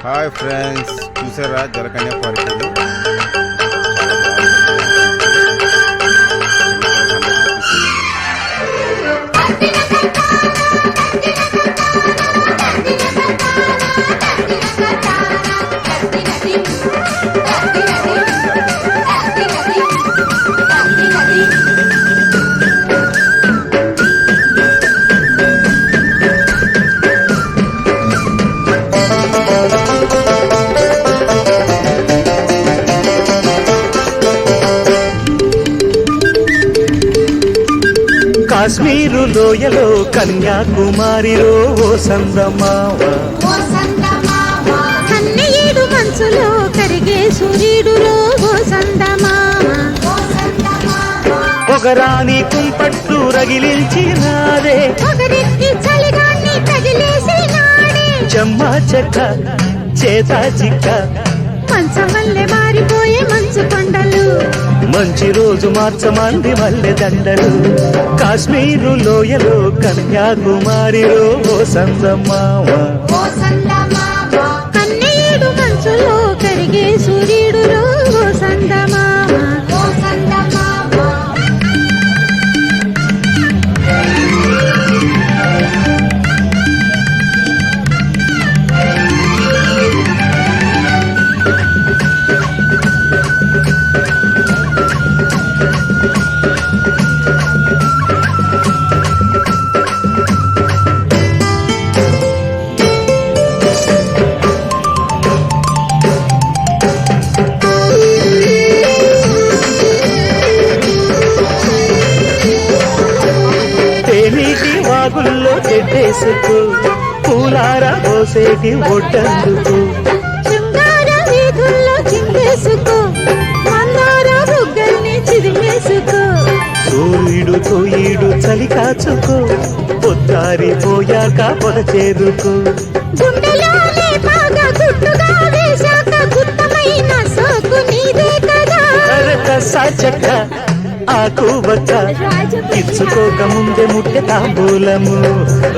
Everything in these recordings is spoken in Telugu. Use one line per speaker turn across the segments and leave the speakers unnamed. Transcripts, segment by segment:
హాయ్ ఫ్రెండ్స్, చూసారా జలకన్య పార్క్ ఇది?
కాశ్మీరు లోయలో కన్యాకుమారిలో ఓ సందమావ,
కన్నయ్యేడు మంచులో కరిగే సూర్యుడులో ఓ సందమావ,
పొగరాని కుంపట్లు రగిలించినాదే,
పొగరెత్తి చలిగాన్ని తగిలేసినాడే,
చెమ్మా చెక్క చేత చిక్క,
మంచమల్లె మారిపోయే మంచు కొండలు,
మంచి రోజు మార్చమంది మల్లె దండలు. కాశ్మీరు లోయలో కన్యాకుమారిలో ఓ సందమావ,
కన్నయ్యేడు మంచులో కరిగే సూర్యుడులో ఓ సందమావ.
తేనీటి వాగుల్లో చెట్టేసుకు పూలార పోసేటి ఒడ్డందుకు,
శృంగార వీధుల్లో చిందేసుకో, మందార బుగ్గల్ని చిదిమేసుకో,
సూర్యుడు తోయిడు చలి కాచుకో, పొద్దారి పోయాక పొద చేరుకో,
గుండెలోనే బాగా గుట్టుగా వేశాక గుత్తమైన సోకు నీదే కదా.
సాచక్క ఆకు బక్క ఇచ్చుకోక ముందే ముట్టె తాంబూలము,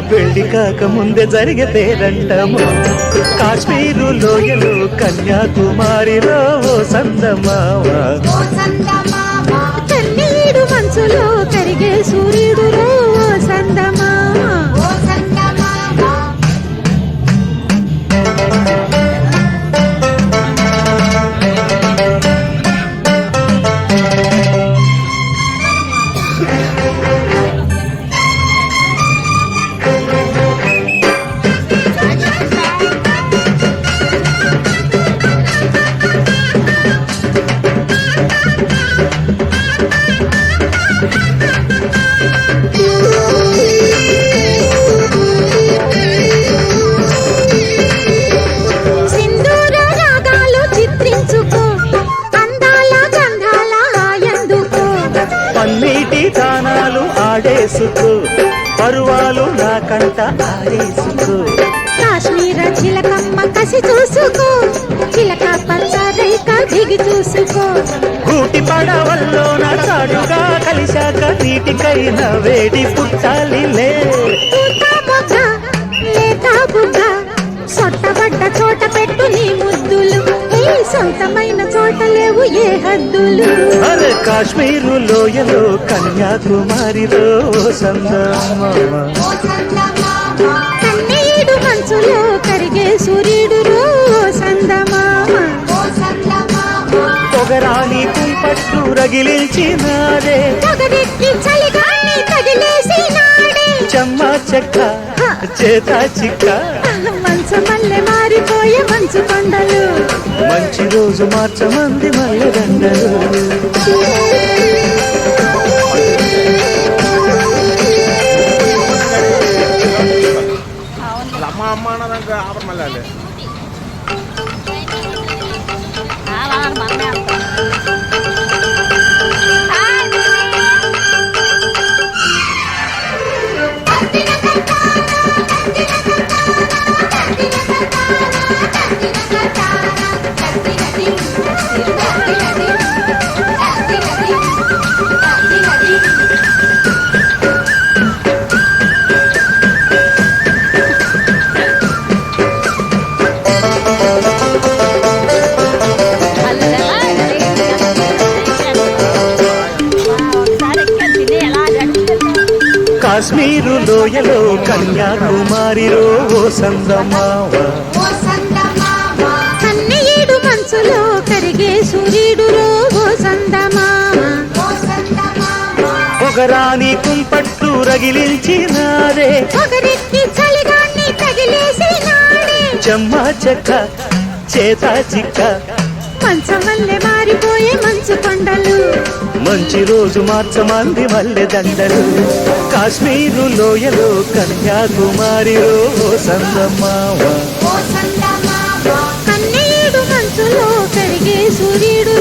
పెళ్లి కాక ముందే జరిగే పేరంటము. కాశ్మీరు లోయలో కన్యాకుమారిలో ఓ సందమావ,
కన్నీడు మంచులో కరిగే సూర్యుడులో ఓ సందమావ. సింధూర రాగాలు చిత్రించుకో, అందాల గంధాల హాయందుకో,
పన్నీటి దానాలు ఆడేసుకో, పరువాలు నా కంట ఆడేసుకో,
కాశ్మీర చిలకమ్మ కసి చూసుకో, చిలక పచ్చ రేఖ దిగి చూసుకో,
కూటి పడవల్లో నా చాటుగా కలిశాక నీటికైన వేడి పుట్టాలిలే.
పూత మొగ్గ లేత బుగ్గ, సొట్టబడ్డ చోట పెట్టు నీ ముద్దులు, ఈ సొంతమైన చోట లేవు ఏ హద్దులు.
అరే కాశ్మీరు లోయలో కన్యాకుమారిలో సందమావ,
కన్నీడు మంచులో కరిగే సూర్యుడులో సందమామ,
పొగరాని కుంపట్లు రగిలించినాడే,
పొగరెత్తి చలిగాన్ని తగిలేసినాడే,
చెమ్మా చెక్క చేత చిక్క,
మంచమల్లె మారిపోయే మంచు కొండలు,
మంచి రోజు మార్చమంది మల్లె దండలు.
అమ్మ అమ్మ అన్నదాక ఆపర్ మళ్ళీ
కాశ్మీరు లోయలో కన్యాకుమారిలో ఓ సందమావ
కన్నయ్యేడు మనసులో కరిగే సూర్యుడు ఓ సందమామ
పొగరాని కుంపట్టు రగిలించినారే
ఒకరెక్కి చలిగాన్ని తగిలేసినాడే
చెమ్మా చెక్క చేత చిక్క
మంచం వల్లే మారిపోయే మంచు కొండలు
మంచి రోజు మార్చమంది మల్లె దండలు కాశ్మీరు లోయలో కన్యాకుమారిలో ఓ సందమావ
కన్నయ్యేడు మనసులో కరిగే సూర్యుడు